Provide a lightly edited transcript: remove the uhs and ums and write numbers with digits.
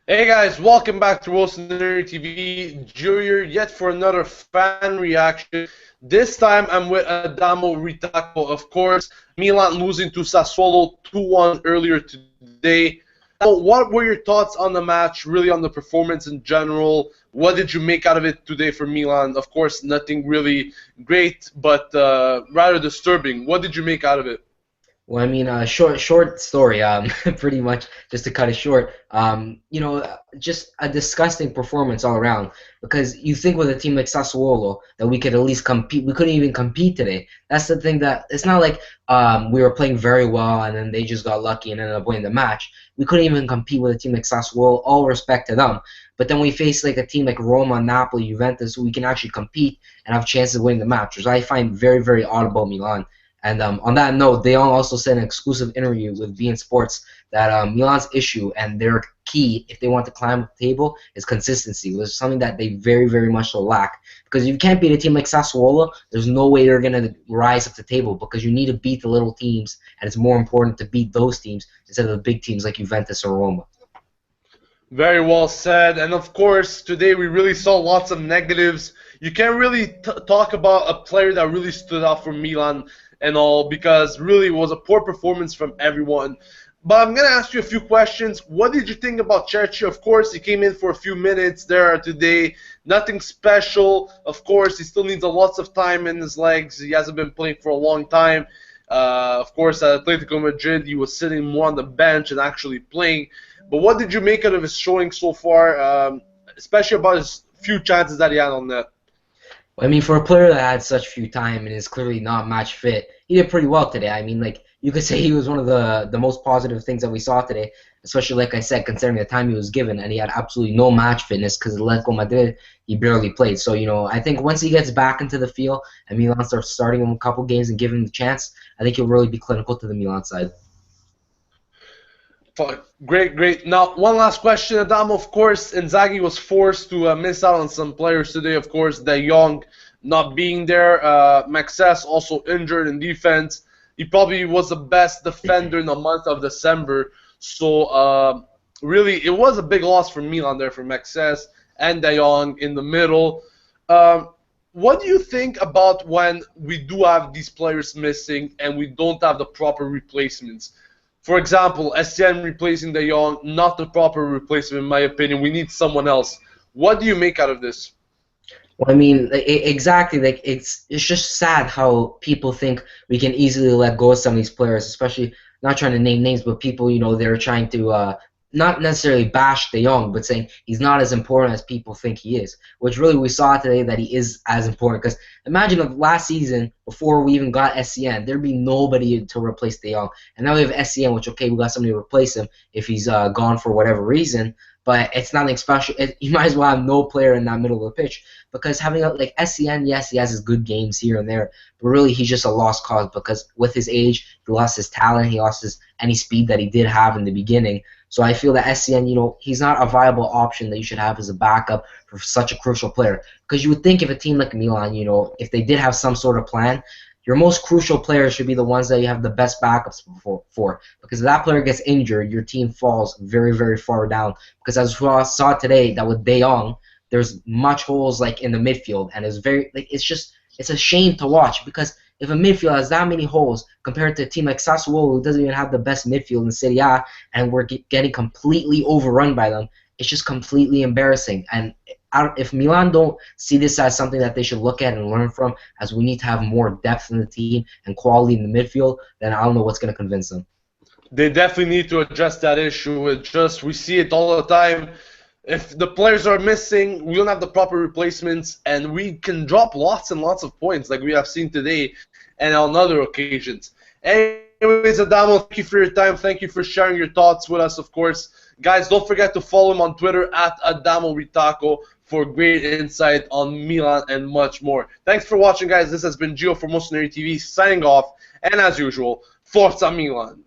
Hey guys, welcome back to Rossoneri TV. Junior, yet for another fan reaction. This time I'm with Adamo Ritako. Of course, Milan losing to Sassuolo 2-1 earlier today. What were your thoughts on the match, really on the performance in general? What did you make out of it today for Milan? Of course, nothing really great, but rather disturbing. What did you make out of it? Well, I mean, short story. Pretty much just to cut it short. Just a disgusting performance all around. Because you think with a team like Sassuolo that we could at least compete. We couldn't even compete today. That's the thing that it's not like we were playing very well and then they just got lucky and ended up winning the match. We couldn't even compete with a team like Sassuolo. All respect to them. But then we face like a team like Roma, Napoli, Juventus, who we can actually compete and have chances of winning the match, which I find very, very odd about Milan. And on that note, they also said in an exclusive interview with beIN Sports that Milan's issue and their key, if they want to climb the table, is consistency, which is something that they very, very much so lack. Because if you can't beat a team like Sassuolo, there's no way you're going to rise up the table because you need to beat the little teams, and it's more important to beat those teams instead of the big teams like Juventus or Roma. Very well said. And of course, today we really saw lots of negatives. You can't really talk about a player that really stood out for Milan and all because really it was a poor performance from everyone. But I'm going to ask you a few questions. What did you think about Cherchi? Of course, he came in for a few minutes there today. Nothing special. Of course, he still needs a lots of time in his legs. He hasn't been playing for a long time. Of course, at Atletico Madrid, he was sitting more on the bench and actually playing. But what did you make out of his showing so far, especially about his few chances that he had on net? I mean, for a player that had such few time and is clearly not match fit, he did pretty well today. I mean, like you could say he was one of the most positive things that we saw today, especially like I said, considering the time he was given, and he had absolutely no match fitness because Atletico Madrid he barely played. So I think once he gets back into the field and Milan starts starting him a couple games and giving him the chance, I think he'll really be clinical to the Milan side. Great, great. Now, one last question, Adam. Of course, Inzaghi was forced to miss out on some players today. Of course, De Jong not being there. Maxes also injured in defense. He probably was the best defender in the month of December. So, really, it was a big loss for Milan there for Maxes and De Jong in the middle. Um, what do you think about when we do have these players missing and we don't have the proper replacements? For example, SCN replacing De Jong, not the proper replacement in my opinion. We need someone else. What do you make out of this? Well, I mean, exactly. Like it's just sad how people think we can easily let go of some of these players, especially not trying to name names, but people they're trying to not necessarily bash De Jong, but saying he's not as important as people think he is. Which really we saw today that he is as important. Because imagine if last season before we even got SCN, there'd be nobody to replace De Jong, and now we have SCN, which okay, we got somebody to replace him if he's gone for whatever reason. But it's nothing special. You might as well have no player in that middle of the pitch because having like SCN, yes, he has his good games here and there, but really he's just a lost cause because with his age, he lost his talent, he lost any speed that he did have in the beginning. So I feel that SCN, he's not a viable option that you should have as a backup for such a crucial player. Because you would think if a team like Milan, if they did have some sort of plan, your most crucial players should be the ones that you have the best backups for. Because if that player gets injured, your team falls very, very far down. Because as we saw today, that with De Jong, there's much holes like in the midfield, and it's a shame to watch because if a midfield has that many holes compared to a team like Sassuolo who doesn't even have the best midfield in Serie A, and we're getting completely overrun by them, it's just completely embarrassing. And if Milan don't see this as something that they should look at and learn from, as we need to have more depth in the team and quality in the midfield, then I don't know what's going to convince them. They definitely need to address that issue. It just we see it all the time. If the players are missing, we don't have the proper replacements, and we can drop lots and lots of points like we have seen today and on other occasions. Anyways, Adamo, thank you for your time. Thank you for sharing your thoughts with us, of course. Guys, don't forget to follow him on Twitter at Adamo Ritako for great insight on Milan and much more. Thanks for watching, guys. This has been Gio from Rossoneri TV signing off. And as usual, Forza Milan.